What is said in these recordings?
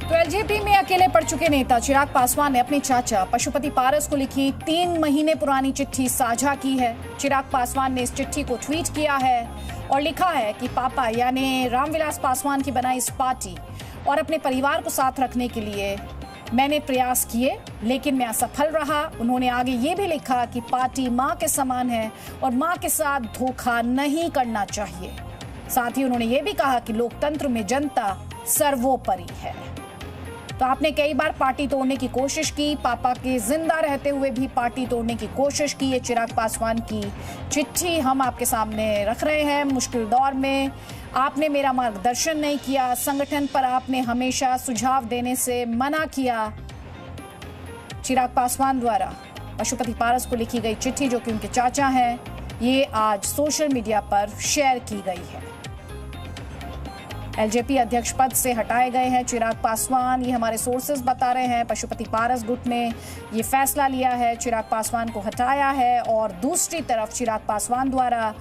तो एलजेपी में अकेले पड़ चुके नेता चिराग पासवान ने अपने चाचा पशुपति पारस को लिखी 3 महीने पुरानी चिट्ठी साझा की है। चिराग पासवान ने इस चिट्ठी को ट्वीट किया है और लिखा है कि पापा यानी रामविलास पासवान की बनाई इस पार्टी और अपने परिवार को साथ रखने के लिए मैंने प्रयास किए, लेकिन मैं असफल रहा। उन्होंने आगे ये भी लिखा कि पार्टी माँ के समान है और माँ के साथ धोखा नहीं करना चाहिए। साथ ही उन्होंने ये भी कहा कि लोकतंत्र में जनता सर्वोपरि है। तो आपने कई बार पार्टी तोड़ने की कोशिश की, पापा के जिंदा रहते हुए भी पार्टी तोड़ने की कोशिश की। ये चिराग पासवान की चिट्ठी हम आपके सामने रख रहे हैं। मुश्किल दौर में आपने मेरा मार्गदर्शन नहीं किया, संगठन पर आपने हमेशा सुझाव देने से मना किया। चिराग पासवान द्वारा पशुपति पारस को लिखी गई चिट्ठी, जो कि उनके चाचा हैं, ये आज सोशल मीडिया पर शेयर की गई है। एलजेपी अध्यक्ष पद से हटाए गए हैं चिराग पासवान, ये हमारे सोर्सेज बता रहे हैं। पशुपति पारस गुट ने ये फैसला लिया है, चिराग पासवान को हटाया है। और दूसरी तरफ चिराग पासवान द्वारा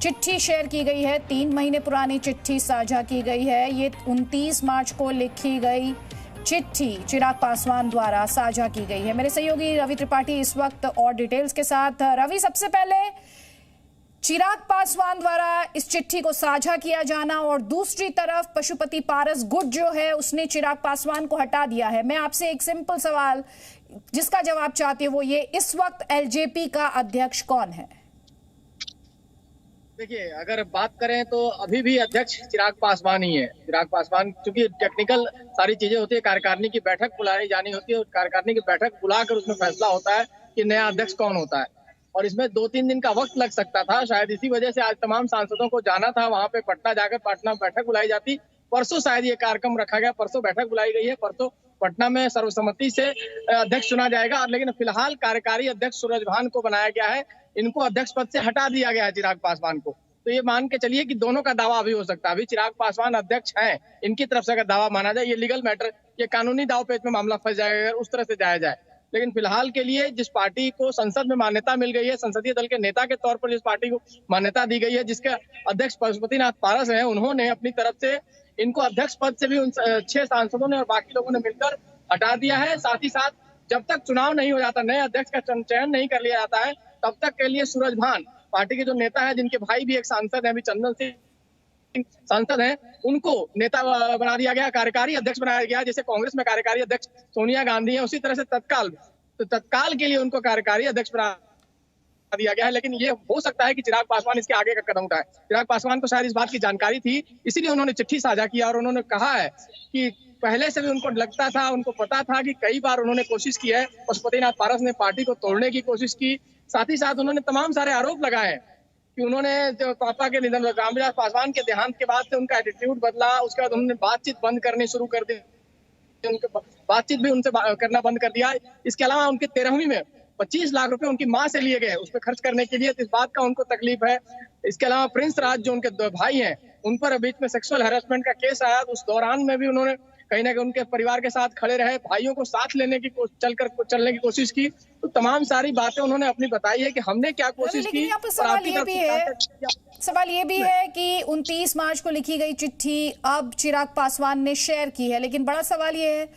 चिट्ठी शेयर की गई है, 3 महीने पुरानी चिट्ठी साझा की गई है। ये 29 मार्च को लिखी गई चिट्ठी चिराग पासवान द्वारा साझा की गई है। मेरे सहयोगी रवि त्रिपाठी इस वक्त और डिटेल्स के साथ। रवि, सबसे पहले चिराग पासवान द्वारा इस चिट्ठी को साझा किया जाना और दूसरी तरफ पशुपति पारस गुट जो है उसने चिराग पासवान को हटा दिया है। मैं आपसे एक सिंपल सवाल जिसका जवाब चाहती हूं वो ये, इस वक्त एलजेपी का अध्यक्ष कौन है? देखिए, अगर बात करें तो अभी भी अध्यक्ष चिराग पासवान ही है। चिराग पासवान, क्योंकि टेक्निकल सारी चीजें होती है, कार्यकारिणी की बैठक बुलाई जानी होती है और कार्यकारिणी की बैठक बुलाकर उसमें फैसला होता है कि नया अध्यक्ष कौन होता है। और इसमें 2-3 दिन का वक्त लग सकता था। शायद इसी वजह से आज तमाम सांसदों को जाना था वहां पे, पटना जाकर पटना बैठक बुलाई जाती। परसों शायद ये कार्यक्रम रखा गया, परसों बैठक बुलाई गई है, परसों पटना में सर्वसम्मति से अध्यक्ष चुना जाएगा। लेकिन फिलहाल कार्यकारी अध्यक्ष सूरजभान को बनाया गया है, इनको अध्यक्ष पद से हटा दिया गया है चिराग पासवान को। तो ये मान के चलिए कि दोनों का दावा अभी हो सकता है। अभी चिराग पासवान अध्यक्ष हैं, इनकी तरफ से अगर दावा माना जाए, ये लीगल मैटर, ये कानूनी दाव पेच में मामला फंस जाएगा अगर उस तरह से जाया जाए। लेकिन फिलहाल के लिए जिस पार्टी को संसद में मान्यता मिल गई है, संसदीय दल के नेता के तौर पर जिस पार्टी को मान्यता दी गई है, जिसके अध्यक्ष पशुपतिनाथ पारस हैं, उन्होंने अपनी तरफ से इनको अध्यक्ष पद से भी उन 6 सांसदों ने और बाकी लोगों ने मिलकर हटा दिया है। साथ ही साथ जब तक चुनाव नहीं हो जाता, नए अध्यक्ष का चयन नहीं कर लिया जाता है, तब तक के लिए सूरजभान, पार्टी के जो नेता है, जिनके भाई भी एक सांसद है, अभी चंदन सिंह सांसद हैं, उनको नेता बना दिया गया, कार्यकारी अध्यक्ष बनाया गया। जैसे कांग्रेस में कार्यकारी अध्यक्ष सोनिया गांधी है, उसी तरह से तत्काल के लिए उनको कार्यकारी अध्यक्ष बना दिया गया है। लेकिन ये हो सकता है कि चिराग पासवान इसके आगे का कदम उठाए। चिराग पासवान को शायद इस बात की जानकारी थी, इसीलिए उन्होंने चिट्ठी साझा किया और उन्होंने कहा है कि पहले से भी उनको लगता था, उनको पता था कि कई बार उन्होंने कोशिश की है, पशुपतिनाथ पारस ने पार्टी को तोड़ने की कोशिश की। साथ ही साथ उन्होंने तमाम सारे आरोप लगाए कि उन्होंने जो पापा के निधन, रामविलास पासवान के देहांत के बाद से उनका एटीट्यूड बदला, उसके बाद उन्होंने बातचीत बंद करनी शुरू कर दी, बातचीत भी उनसे करना बंद कर दिया। इसके अलावा उनके 13वीं में 25 लाख रुपए उनकी मां से लिए गए उस पर खर्च करने के लिए, तो इस बात का उनको तकलीफ है। इसके अलावा प्रिंस राज जो उनके भाई हैं, उन पर बीच में सेक्सुअल हैरेसमेंट का केस आया, उस दौरान में भी उन्होंने कहीं ना कहीं उनके परिवार के साथ खड़े रहे, भाइयों को साथ लेने की चलने की कोशिश की। तो तमाम सारी बातें उन्होंने अपनी बताई है कि हमने क्या कोशिश की। सवाल ये भी है कि 29 मार्च को लिखी गई चिट्ठी अब चिराग पासवान ने शेयर की है, लेकिन बड़ा सवाल ये है,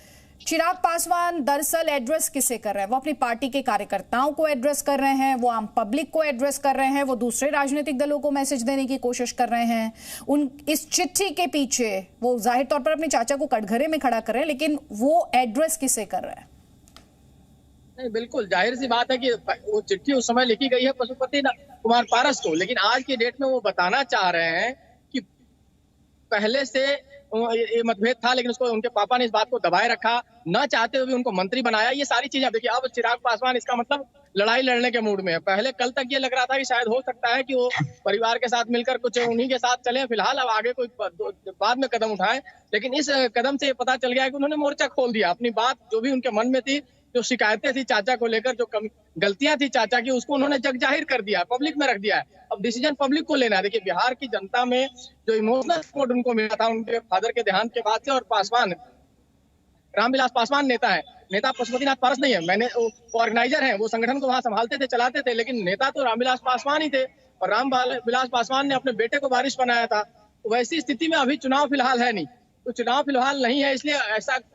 चिराग पासवान दरअसल एड्रेस किसे कर रहे हैं? वो अपनी पार्टी के कार्यकर्ताओं को एड्रेस कर रहे हैं, वो आम पब्लिक को एड्रेस कर रहे हैं, वो दूसरे राजनीतिक दलों को मैसेज देने की कोशिश कर रहे हैं। इस चिट्ठी के पीछे वो जाहिर तौर पर अपने चाचा को कटघरे में खड़ा कर रहे हैं, लेकिन वो एड्रेस किसे कर रहे हैं? नहीं, बिल्कुल जाहिर सी बात है कि वो चिट्ठी उस समय लिखी गई है पशुपति कुमार पारस को, लेकिन आज की डेट में वो बताना चाह रहे हैं कि पहले से ये मतभेद था, लेकिन उसको उनके पापा ने इस बात को दबाए रखा, न चाहते हुए भी उनको मंत्री बनाया। ये सारी चीजें देखिए, अब चिराग पासवान इसका मतलब लड़ाई लड़ने के मूड में है। पहले कल तक ये लग रहा था कि शायद हो सकता है कि वो परिवार के साथ मिलकर कुछ उन्हीं के साथ चले, फिलहाल अब आगे कोई बाद में कदम उठाए। लेकिन इस कदम से ये पता चल गया है कि उन्होंने मोर्चा खोल दिया, अपनी बात जो भी उनके मन में थी, जो शिकायतें थी चाचा को लेकर, जो गलतियां थी चाचा की, उसको उन्होंने जग जाहिर कर दिया, पब्लिक में रख दिया है। अब डिसीजन पब्लिक को लेना है। देखिए, बिहार की जनता में जो इमोशनल सपोर्ट उनको मिला था उनके फादर के देहांत के बाद से, और पासवान, रामविलास पासवान नेता पशुपतिनाथ पारस नहीं है। मैंने ऑर्गेनाइजर हैं, वो संगठन को वहां संभालते थे, चलाते थे, लेकिन नेता तो रामविलास पासवान ही थे। और रामविलास पासवान ने अपने बेटे को वारिस बनाया था। वैसी स्थिति में अभी चुनाव फिलहाल है नहीं, तो चुनाव फिलहाल नहीं है, इसलिए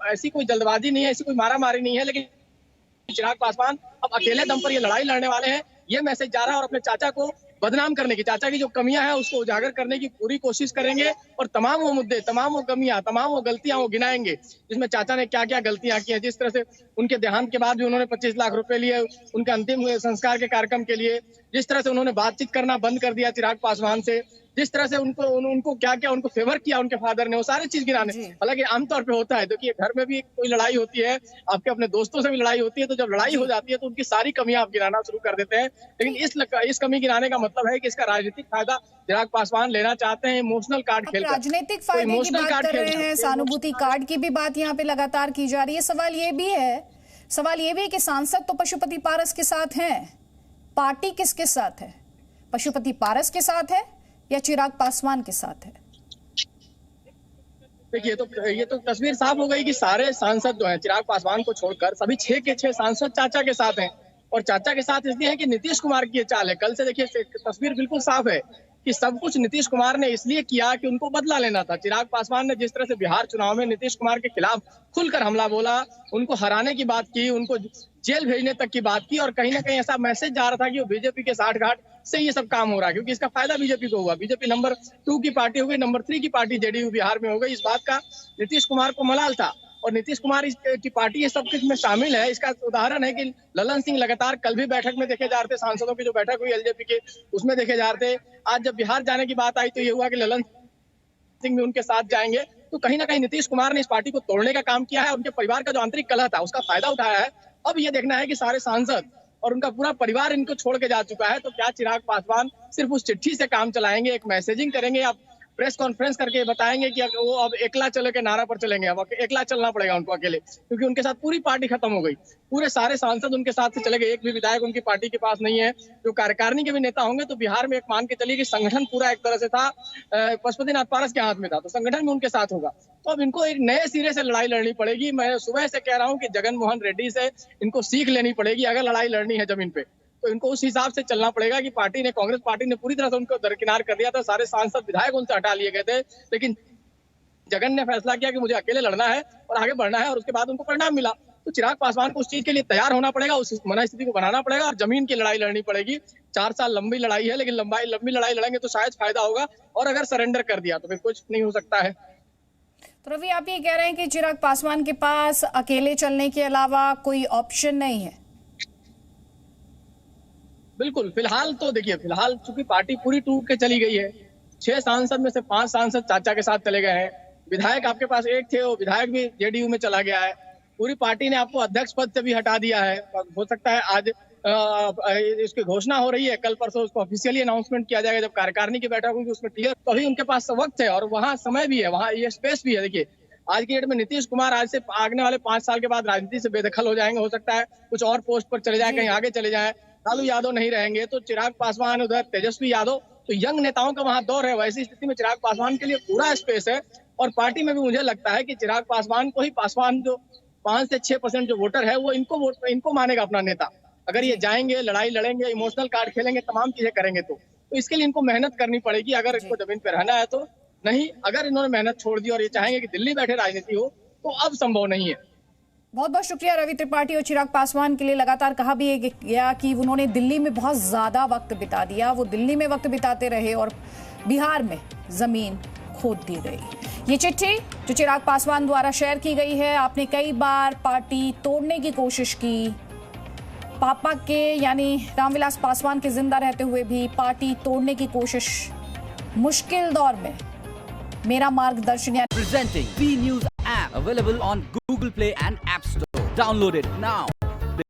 ऐसी कोई जल्दबाजी नहीं है, ऐसी कोई मारामारी नहीं है। लेकिन चिराग पासवान अब अकेले दम पर ये लड़ाई लड़ने वाले हैं, ये मैसेज जा रहा है और अपने चाचा को बदनाम करने की, चाचा की जो कमियां हैं उसको उजागर करने की पूरी कोशिश करेंगे और तमाम वो मुद्दे, तमाम वो कमियां, तमाम वो गलतियां वो गिनाएंगे जिसमें चाचा ने क्या क्या गलतियां की हैं। जिस तरह से उनके देहांत के बाद भी उन्होंने 25 लाख रुपए लिए उनके अंतिम संस्कार के कार्यक्रम के लिए, जिस तरह से उन्होंने बातचीत करना बंद कर दिया चिराग पासवान से, जिस तरह से उनको क्या क्या उनको फेवर किया उनके फादर ने, वो सारी चीज गिनाने। हालांकि आमतौर पे होता है, देखिए घर में भी कोई लड़ाई होती है, आपके अपने दोस्तों से भी लड़ाई होती है, तो जब लड़ाई हो जाती है तो उनकी सारी कमियां आप गिनाना शुरू कर देते हैं। लेकिन इस कमी गिनाने का मतलब है कि इसका राजनीतिक फायदा चिराग पासवान लेना चाहते हैं, इमोशनल कार्ड खेलकर। राजनीतिक फायदे की बात कर रहे हैं, सहानुभूति कार्ड की भी बात यहाँ पे लगातार की जा रही है। सवाल ये भी है कि सांसद तो पशुपति पारस के साथ हैं, पार्टी किसके साथ है? पशुपति पारस के साथ है या चिराग पासवान के साथ है? देखिए ये तो तस्वीर साफ हो गई कि सारे सांसद जो हैं चिराग पासवान को छोड़कर सभी 6 के 6 सांसद चाचा के साथ हैं। और चाचा के साथ इसलिए है कि नीतीश कुमार की ये चाल है। कल से देखिए तस्वीर बिल्कुल साफ है कि सब कुछ नीतीश कुमार ने इसलिए किया कि उनको बदला लेना था। चिराग पासवान ने जिस तरह से बिहार चुनाव में नीतीश कुमार के खिलाफ खुलकर हमला बोला, उनको हराने की बात की, उनको जेल भेजने तक की बात की, और कहीं ना कहीं ऐसा मैसेज जा रहा था कि वो बीजेपी के साठगांठ से ये सब काम हो रहा है, क्योंकि इसका फायदा बीजेपी को हुआ। बीजेपी नंबर 2 की पार्टी हो गई, नंबर 3 की पार्टी जेडीयू बिहार में हो गई। इस बात का नीतीश कुमार को मलाल था और नीतीश कुमार की पार्टी ये सब कुछ में शामिल है। इसका उदाहरण है कि ललन सिंह लगातार कल भी बैठक में देखे जा रहे थे, सांसदों की जो बैठक हुई एलजेपी के उसमें देखे जा रहे थे। आज जब बिहार जाने की बात आई तो ये हुआ कि ललन सिंह भी उनके साथ जाएंगे। तो कहीं ना कहीं नीतीश कुमार ने इस पार्टी को तोड़ने का काम किया है। उनके परिवार का जो आंतरिक कलह था उसका फायदा उठाया है। अब ये देखना है कि सारे सांसद और उनका पूरा परिवार इनको छोड़ के जा चुका है, तो क्या चिराग पासवान सिर्फ उस चिट्ठी से काम चलाएंगे, एक मैसेजिंग करेंगे, या प्रेस कॉन्फ्रेंस करके बताएंगे कि वो अब एकला चले के नारा पर चलेंगे? अब एकला चलना पड़ेगा उनको अकेले, क्योंकि उनके साथ पूरी पार्टी खत्म हो गई। पूरे सारे सांसद उनके साथ से चले गए, एक भी विधायक उनकी पार्टी के पास नहीं है। जो कार्यकारिणी के भी नेता होंगे तो बिहार में एक मान के चलिए कि संगठन पूरा एक तरह से था, पशुपतिनाथ पारस के हाथ में था, तो संगठन में उनके साथ होगा। तो अब इनको एक नए सिरे से लड़ाई लड़नी पड़ेगी। मैं सुबह से कह रहा हूँ कि जगन मोहन रेड्डी से इनको सीख लेनी पड़ेगी। अगर लड़ाई लड़नी है जमीन पे तो इनको उस हिसाब से चलना पड़ेगा कि कांग्रेस पार्टी ने पूरी तरह से उनको दरकिनार कर दिया था। सारे सांसद विधायक उनसे हटा लिए गए थे, लेकिन जगन ने फैसला किया कि मुझे अकेले लड़ना है और आगे बढ़ना है, और उसके बाद उनको परिणाम मिला। तो चिराग पासवान को उस चीज के लिए तैयार होना पड़ेगा, उस मनस्थिति को बनाना पड़ेगा और जमीन की लड़ाई लड़नी पड़ेगी। 4 साल लंबी लड़ाई है, लेकिन लंबी लड़ाई लड़ेंगे तो शायद फायदा होगा, और अगर सरेंडर कर दिया तो फिर कुछ नहीं हो सकता है। तो रवि, आप ये कह रहे हैं कि चिराग पासवान के पास अकेले चलने के अलावा कोई ऑप्शन नहीं है? बिल्कुल, फिलहाल तो देखिए, फिलहाल चूंकि पार्टी पूरी टूट के चली गई है, 6 सांसद में से 5 सांसद चाचा के साथ चले गए हैं। विधायक आपके पास एक थे, वो विधायक भी जेडीयू में चला गया है। पूरी पार्टी ने आपको अध्यक्ष पद से भी हटा दिया है। हो सकता है आज इसकी घोषणा हो रही है, कल परसों उसको ऑफिशियली अनाउंसमेंट किया जाएगा जब कार्यकारिणी की बैठक होगी, उसमें क्लियर। तो अभी उनके पास वक्त है और वहाँ समय भी है, वहाँ ये स्पेस भी है। देखिए आज की डेट में नीतीश कुमार आज से आगने वाले 5 साल के बाद राजनीति से बेदखल हो जाएंगे। हो सकता है कुछ और पोस्ट पर चले जाए, कहीं आगे चले जाए, लालू यादव नहीं रहेंगे, तो चिराग पासवान, उधर तेजस्वी यादव, तो यंग नेताओं का वहां दौर है। वैसी स्थिति में चिराग पासवान के लिए पूरा स्पेस है। और पार्टी में भी मुझे लगता है कि चिराग पासवान को ही, पासवान जो 5 से 6% जो वोटर है वो इनको मानेगा अपना नेता। अगर ये जाएंगे, लड़ाई लड़ेंगे, इमोशनल कार्ड खेलेंगे, तमाम चीजें करेंगे, तो इसके लिए इनको मेहनत करनी पड़ेगी अगर इनको जमीन पे रहना है तो। नहीं, अगर इन्होंने मेहनत छोड़ दी और ये चाहेंगे कि दिल्ली बैठे राजनीति हो, तो अब संभव नहीं है। बहुत बहुत शुक्रिया रवि त्रिपाठी। और चिराग पासवान के लिए लगातार कहा भी गया कि उन्होंने दिल्ली में बहुत ज्यादा वक्त बिता दिया, वो दिल्ली में वक्त बिताते रहे और बिहार में जमीन खोद दी गई। ये चिट्ठी जो चिराग पासवान द्वारा शेयर की गई है, आपने कई बार पार्टी तोड़ने की कोशिश की, पापा के यानी रामविलास पासवान के जिंदा रहते हुए भी पार्टी तोड़ने की कोशिश, मुश्किल दौर में मेरा मार्गदर्शन। Presenting B News app available on Google Play and App Store. Download it now.